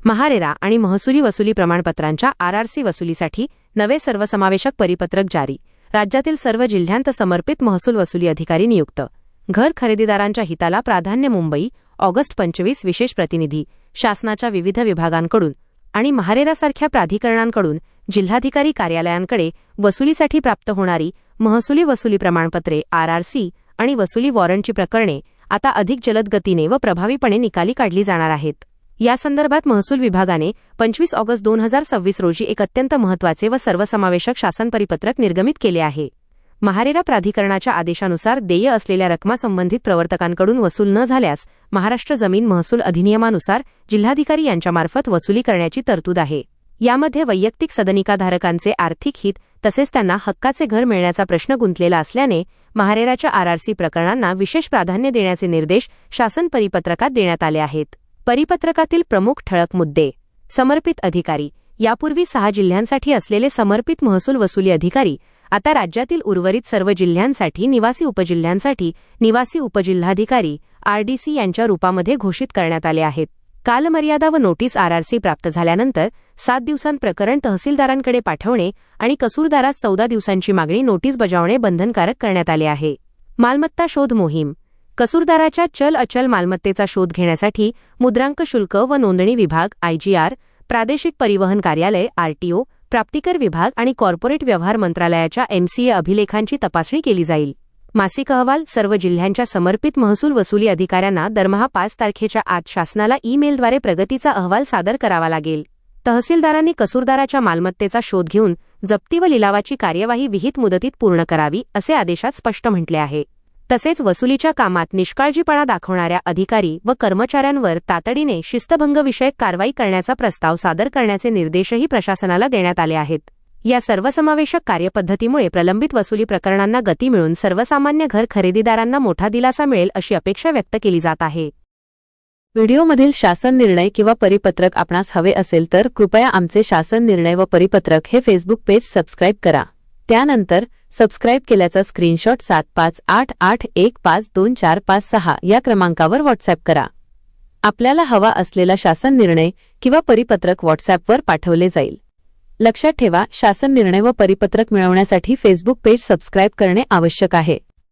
महारेरा आणि महसुली वसुली प्रमाणपत्रांच्या आरआरसी वसुलीसाठी नवे सर्वसमावेशक परिपत्रक जारी. राज्यातील सर्व जिल्ह्यांत समर्पित महसूल वसुली अधिकारी नियुक्त. घर खरेदीदारांच्या हिताला प्राधान्य. मुंबई, ऑगस्ट 25. विशेष प्रतिनिधी शासनाच्या विविध विभागांकडून आणि महारेरासारख्या प्राधिकरणांकडून जिल्हाधिकारी कार्यालयांकडे वसुलीसाठी प्राप्त होणारी महसुली वसुली प्रमाणपत्रे आरआरसी आणि वसुली वॉरंटची प्रकरणे आता अधिक जलद गतीने व प्रभावीपणे निकाली काढली जाणार आहेत. यासंदर्भात महसूल विभागाने 25 ऑगस्ट 2026 रोजी एक अत्यंत महत्त्वाचे व सर्वसमावेशक शासन परिपत्रक निर्गमित केले आहे. महारेरा प्राधिकरणाच्या आदेशानुसार देय असलेल्या रकमा संबंधित प्रवर्तकांकडून वसूल न झाल्यास महाराष्ट्र जमीन महसूल अधिनियमानुसार जिल्हाधिकारी यांच्यामार्फत वसुली करण्याची तरतूद आहे. यामध्ये वैयक्तिक सदनिकाधारकांचे आर्थिक हित तसेच त्यांना हक्काचे घर मिळण्याचा प्रश्न गुंतलेला असल्याने महारेराच्या आरआरसी प्रकरणांना विशेष प्राधान्य देण्याचे निर्देश शासन परिपत्रकात देण्यात आले आहेत. परिपत्रकातील प्रमुख ठळक मुद्दे. समर्पित अधिकारी. यापूर्वी 6 जिल्ह्यांसाठी असलेले समर्पित महसूल वसुली अधिकारी आता राज्यातील उर्वरित सर्व जिल्ह्यांसाठी निवासी उपजिल्ह्यांसाठी निवासी उपजिल्हाधिकारी आरडीसी यांच्या रूपामध्ये घोषित करण्यात आले आहेत. कालमर्यादा व नोटीस आरआरसी प्राप्त झाल्यानंतर 7 दिवसांत प्रकरण तहसीलदारांकडे पाठवणे आणि कसूरदारास 14 दिवसांची मागणी नोटीस बजावणे बंधनकारक करण्यात आले आहे. मालमत्ता शोध मोहीम. कसूरदाराच्या चल अचल मालमत्तेचा शोध घेण्यासाठी मुद्रांक शुल्क व नोंदणी विभाग आयजीआर, प्रादेशिक परिवहन कार्यालय आरटीओ, प्राप्तिकर विभाग आणि कॉर्पोरेट व्यवहार मंत्रालयाच्या एमसीए अभिलेखांची तपासणी केली जाईल. मासिक अहवाल. सर्व जिल्ह्यांच्या समर्पित महसूल वसुली अधिकाऱ्यांना दरमहा 5 तारखेच्या आत शासनाला ईमेलद्वारे प्रगतीचा अहवाल सादर करावा लागेल. तहसीलदारांनी कसूरदाराच्या मालमत्तेचा शोध घेऊन जप्ती व लिलावाची कार्यवाही विहित मुदतीत पूर्ण करावी असे आदेशात स्पष्ट म्हटले आहे. तसेच वसुलीच्या कामात निष्काळजीपणा दाखवणाऱ्या अधिकारी व कर्मचाऱ्यांवर तातडीने शिस्तभंगविषयक कारवाई करण्याचा प्रस्ताव सादर करण्याचे निर्देशही प्रशासनाला देण्यात आले आहेत. या सर्वसमावेशक कार्यपद्धतीमुळे प्रलंबित वसुली प्रकरणांना गती मिळून सर्वसामान्य घर खरेदीदारांना मोठा दिलासा मिळेल अशी अपेक्षा व्यक्त केली जात आहे. व्हिडिओमधील शासन निर्णय किंवा परिपत्रक आपणास हवे असेल तर कृपया आमचे शासन निर्णय व परिपत्रक हे फेसबुक पेज सबस्क्राईब करा. त्यानंतर सबस्क्राईब केल्याचा स्क्रीनशॉट 7588152456 या क्रमांकावर व्हॉट्सअॅप करा. आपल्याला हवा असलेला शासन निर्णय किंवा परिपत्रक व्हॉट्सअॅपवर पाठवले जाईल. लक्षात ठेवा, शासन निर्णय व परिपत्रक मिळवण्यासाठी फेसबुक पेज सबस्क्राईब करणे आवश्यक आहे.